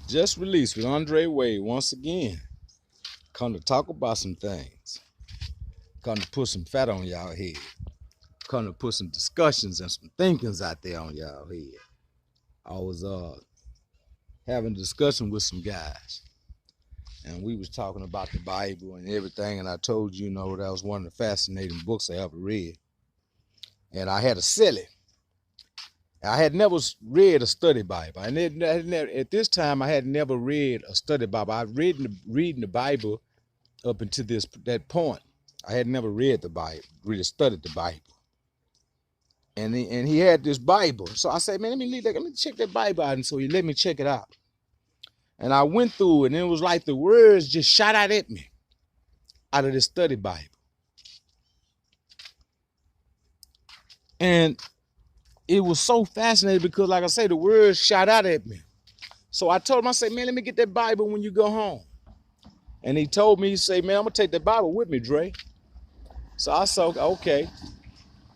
Just released with Andre Wade once again. Come to talk about some things. Come to put some fat on y'all head. Come to put some discussions and some thinkings out there on y'all head. I was having a discussion with some guys, and we was talking about the Bible and everything, and I told you, that was one of the fascinating books I ever read. And I had to sell it. I had never read a study Bible. And at this time, I had never read a study Bible. I reading the Bible up until that point. I had never read the Bible, really studied the Bible. And he had this Bible. So I said, man, let me check that Bible out. And so he let me check it out. And I went through it, and it was like the words just shot out at me out of this study Bible. And it was so fascinating because, like I say, the words shot out at me. So I told him, I said, man, let me get that Bible when you go home. And he told me, he said, man, I'm going to take that Bible with me, Dre. So I said, okay.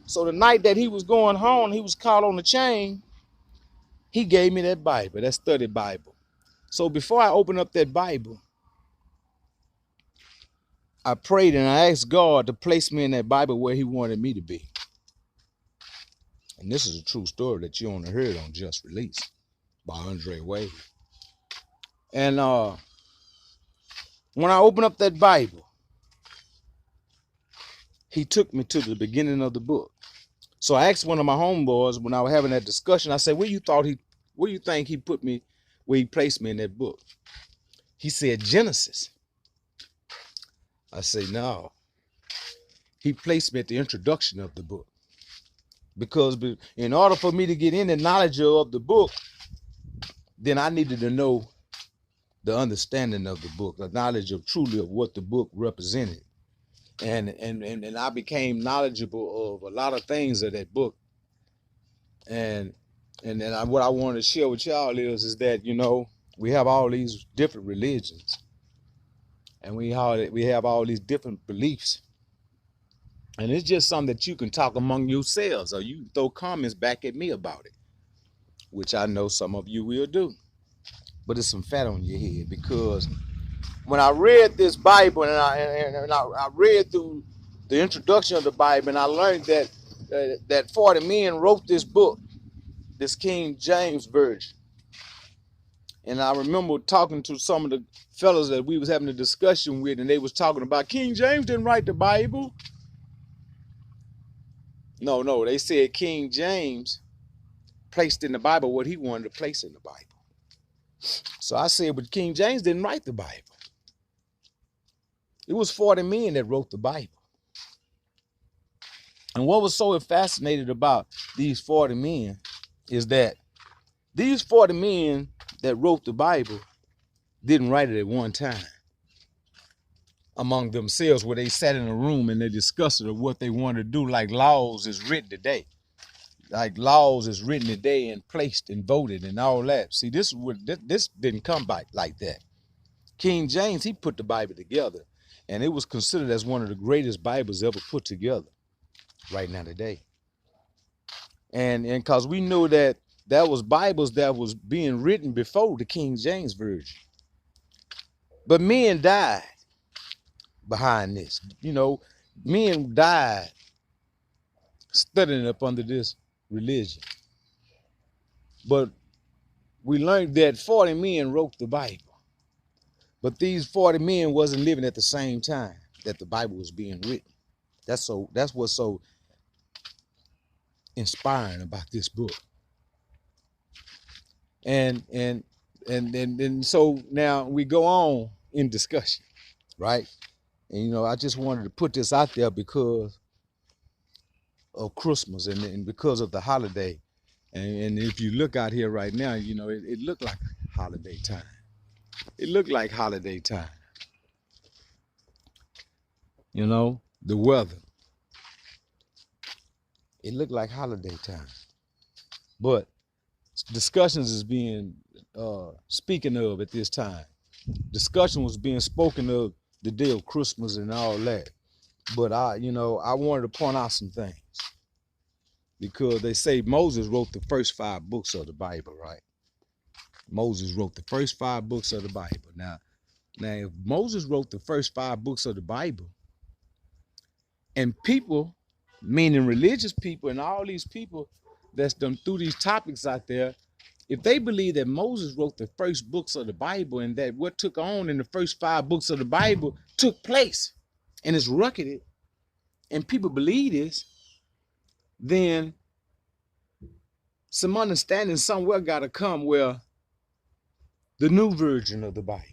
So the night that he was going home, he was caught on the chain, he gave me that Bible, that study Bible. So before I opened up that Bible, I prayed and I asked God to place me in that Bible where he wanted me to be. And this is a true story that you only heard on Just Released by Andre Wade. And when I opened up that Bible, he took me to the beginning of the book. So I asked one of my homeboys when I was having that discussion, I said, where you think he put me, where he placed me in that book? He said, Genesis. I say, no. He placed me at the introduction of the book. Because in order for me to get any knowledge of the book, then I needed to know the understanding of the book, the knowledge of truly of what the book represented. And I became knowledgeable of a lot of things of that book. And then what I want to share with y'all is that, we have all these different religions. And we have all these different beliefs. And it's just something that you can talk among yourselves, or you can throw comments back at me about it, which I know some of you will do. But it's some fat on your head, because when I read this Bible and I read through the introduction of the Bible, and I learned that 40 men wrote this book, this King James Version. And I remember talking to some of the fellas that we was having a discussion with, and they was talking about King James didn't write the Bible. No, they said King James placed in the Bible what he wanted to place in the Bible. So I said, but King James didn't write the Bible. It was 40 men that wrote the Bible. And what was so fascinating about these 40 men is that these 40 men that wrote the Bible didn't write it at one time among themselves, where they sat in a room and they discussed it of what they wanted to do, like laws is written today. Like laws is written today and placed and voted and all that. See, this didn't come by like that. King James, he put the Bible together, and it was considered as one of the greatest Bibles ever put together right now today. And because we know that was Bibles that was being written before the King James Version. But men died behind this. Men died studying up under this religion. But we learned that 40 men wrote the Bible. But these 40 men wasn't living at the same time that the Bible was being written. That's what's so inspiring about this book. And so now we go on in discussion, right? And I just wanted to put this out there because of Christmas and because of the holiday. And if you look out here right now, it looked like holiday time. It looked like holiday time. The weather. It looked like holiday time. But discussions is being speaking of at this time. Discussion was being spoken of the day of Christmas and all that. But I wanted to point out some things, because they say Moses wrote the first 5 books of the Bible, right? Moses wrote the first 5 books of the Bible. Now, if Moses wrote the first 5 books of the Bible, and people, meaning religious people and all these people that's done through these topics out there, if they believe that Moses wrote the first books of the Bible and that what took on in the first 5 books of the Bible took place and is recorded, and people believe this, then some understanding somewhere got to come where the new version of the Bible,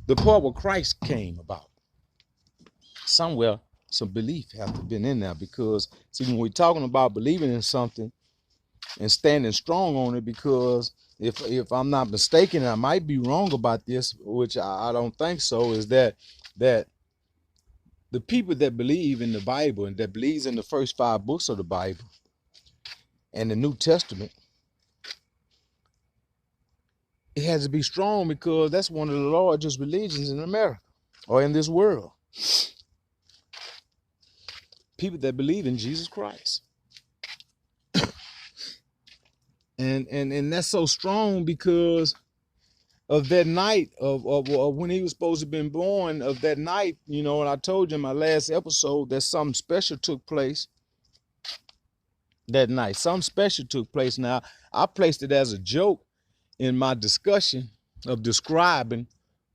the part where Christ came about, somewhere some belief has to have been in there. Because see, when we're talking about believing in something and standing strong on it, because if I'm not mistaken, I might be wrong about this, which I don't think so, is that the people that believe in the Bible and that believes in the first 5 books of the Bible and the New Testament, it has to be strong, because that's one of the largest religions in America or in this world. People that believe in Jesus Christ. And that's so strong because of that night of when he was supposed to have been born, of that night, you know, and I told you in my last episode that something special took place that night. Something special took place. Now, I placed it as a joke in my discussion of describing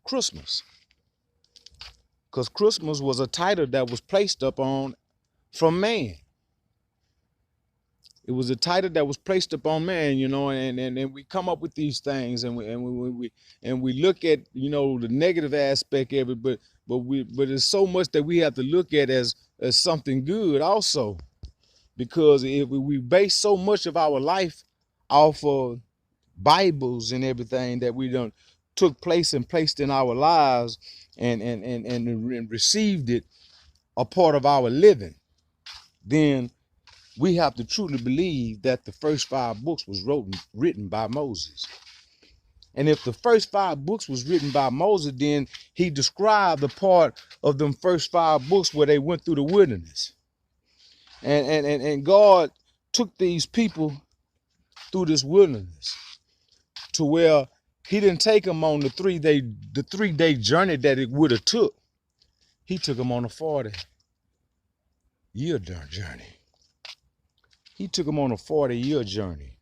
Christmas, because Christmas was a title that was placed upon from man. It was a title that was placed upon man, you know, and we come up with these things, and we look at, you know, the negative aspect of it, but it's so much that we have to look at as something good also, because if we base so much of our life off of Bibles and everything that we done took place and placed in our lives and received it a part of our living, then we have to truly believe that the first 5 books was written by Moses. And if the first 5 books was written by Moses, then he described the part of them first 5 books where they went through the wilderness. And God took these people through this wilderness to where he didn't take them on the 3-day journey that it would have took. He took them on a 40-year journey. He took them on a 40-year journey.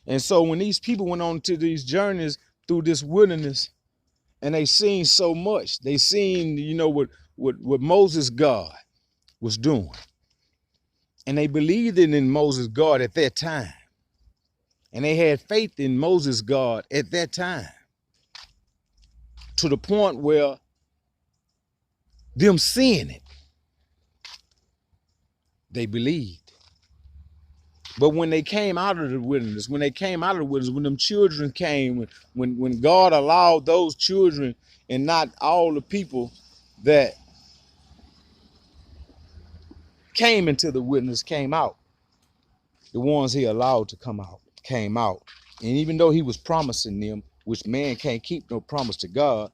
And so when these people went on to these journeys through this wilderness, and they seen so much, they seen, you know, what Moses' God was doing. And they believed in Moses' God at that time. And they had faith in Moses' God at that time, to the point where them seeing it, they believed. But when they came out of the wilderness, when them children came, when God allowed those children, and not all the people that came into the wilderness came out, the ones he allowed to come out came out. And even though he was promising them, which man can't keep no promise to God,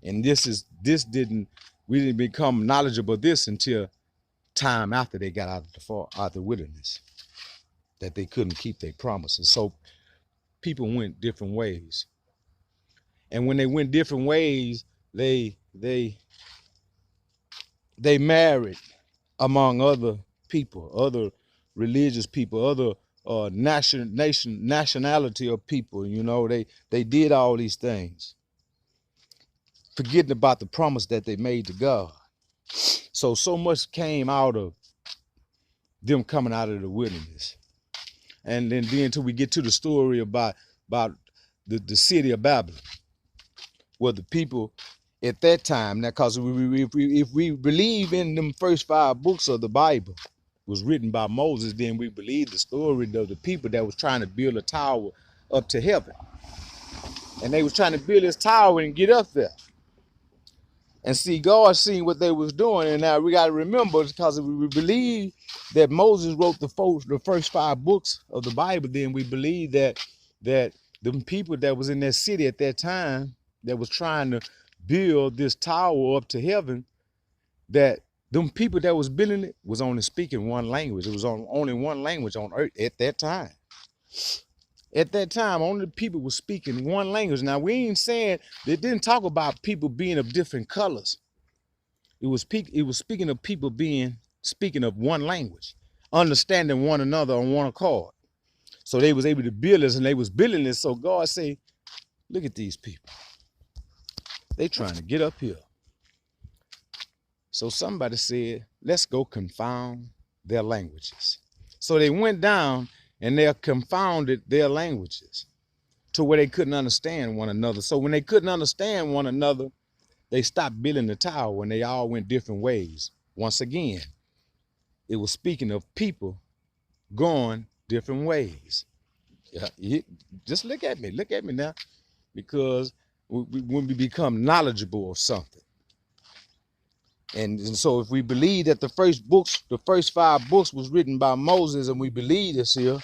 and we didn't become knowledgeable of this until time after they got out of the wilderness, that they couldn't keep their promises. So people went different ways. And when they went different ways, they married among other people, other religious people, other nationality of people. You know, they did all these things, forgetting about the promise that they made to God. So much came out of them coming out of the wilderness. And then until we get to the story about the city of Babylon, where the people at that time, now, because if we believe in them first 5 books of the Bible was written by Moses, then we believe the story of the people that was trying to build a tower up to heaven. And they was trying to build this tower and get up there. And see, God seen what they was doing. And now we got to remember, because if we believe that Moses wrote the first 5 books of the Bible, then we believe that the people that was in that city at that time that was trying to build this tower up to heaven, that them people that was building it was only speaking one language. It was only one language on earth at that time. At that time, only people were speaking one language. Now, we ain't saying, they didn't talk about people being of different colors. It was speaking of people speaking of one language, understanding one another on one accord. So they was able to build this, and they was building this. So God say, look at these people. They trying to get up here. So somebody said, let's go confound their languages. So they went down and they confounded their languages to where they couldn't understand one another. So when they couldn't understand one another, they stopped building the tower when they all went different ways. Once again, it was speaking of people going different ways. Yeah, just look at me now, because when we become knowledgeable of something. And so if we believe that the first 5 books was written by Moses, and we believe this here,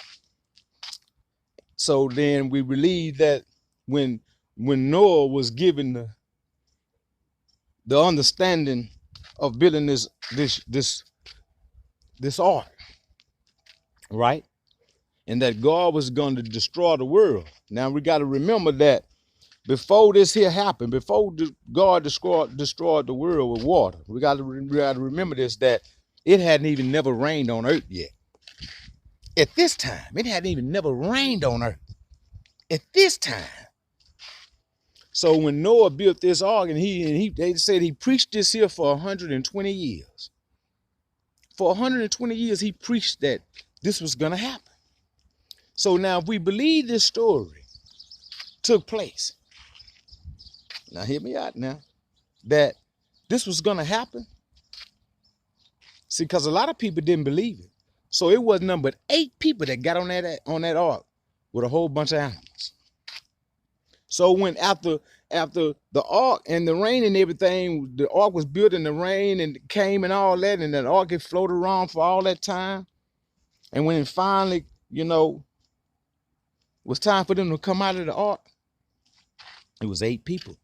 so then we believe that when Noah was given the understanding of building this ark, right? And that God was going to destroy the world. Now we got to remember that before this here happened, before God destroyed the world with water, we got to remember this, that it hadn't even never rained on earth yet. At this time, it hadn't even never rained on earth. At this time. So when Noah built this ark, and they said he preached this here for 120 years. For 120 years, he preached that this was going to happen. So now if we believe this story took place, now hear me out now, that this was going to happen. See, because a lot of people didn't believe it. So it was nothing but 8 people that got on that ark with a whole bunch of animals. So when after the ark and the rain and everything, the ark was built in the rain and came and all that, and that ark had floated around for all that time. And when it finally, was time for them to come out of the ark, it was 8 people.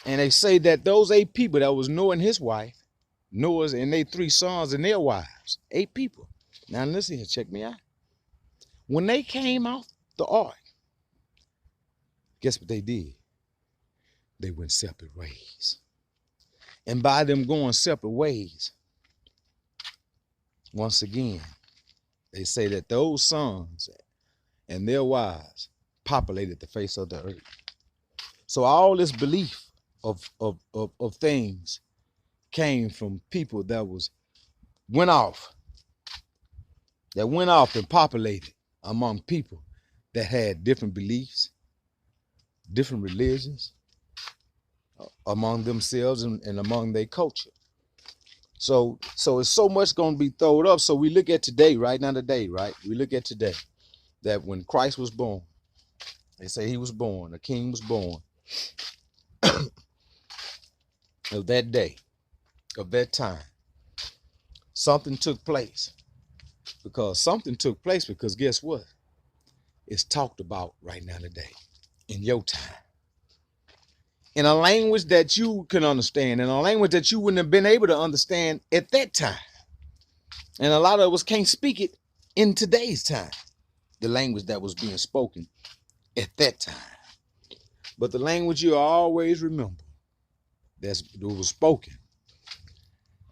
And they say that those 8 people, that was Noah and his wife, Noah's and their 3 sons and their wives, 8 people. Now listen here, check me out. When they came out the ark, guess what they did? They went separate ways. And by them going separate ways, once again, they say that those sons and their wives populated the face of the earth. So all this belief of things came from people that went off and populated among people that had different beliefs, different religions among themselves and among their culture. So it's so much going to be thrown up. So we look at today, right now today, right? We look at today, that when Christ was born, they say he was born, a king was born. Of that day, of that time, something took place. Because guess what? It's talked about right now today, in your time. In a language that you can understand, in a language that you wouldn't have been able to understand at that time. And a lot of us can't speak it in today's time, the language that was being spoken at that time. But the language you always remember that was spoken,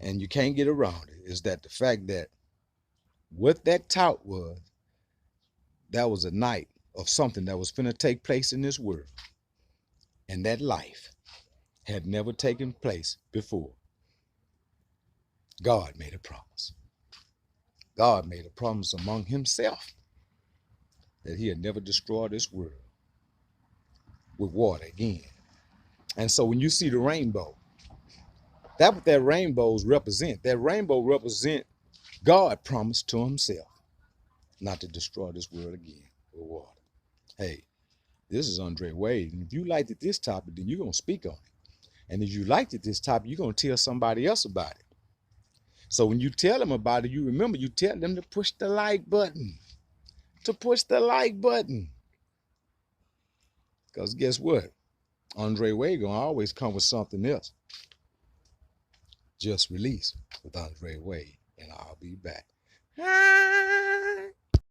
and you can't get around it, is that the fact that what that taught was, that was a night of something that was finna take place in this world. And that life had never taken place before. God made a promise. God made a promise among himself that he had never destroyed this world with water again. And so when you see the rainbow, that's what that rainbows represent. That rainbow represent God promised to himself not to destroy this world again with water. Hey, this is Andre Wade. And if you liked it this topic, then you're going to speak on it. And if you liked it this topic, you're going to tell somebody else about it. So when you tell them about it, you remember, you tell them to push the like button. To push the like button. Because guess what? Andre Wade going to always come with something else. Just Release with Andre Wade. And I'll be back.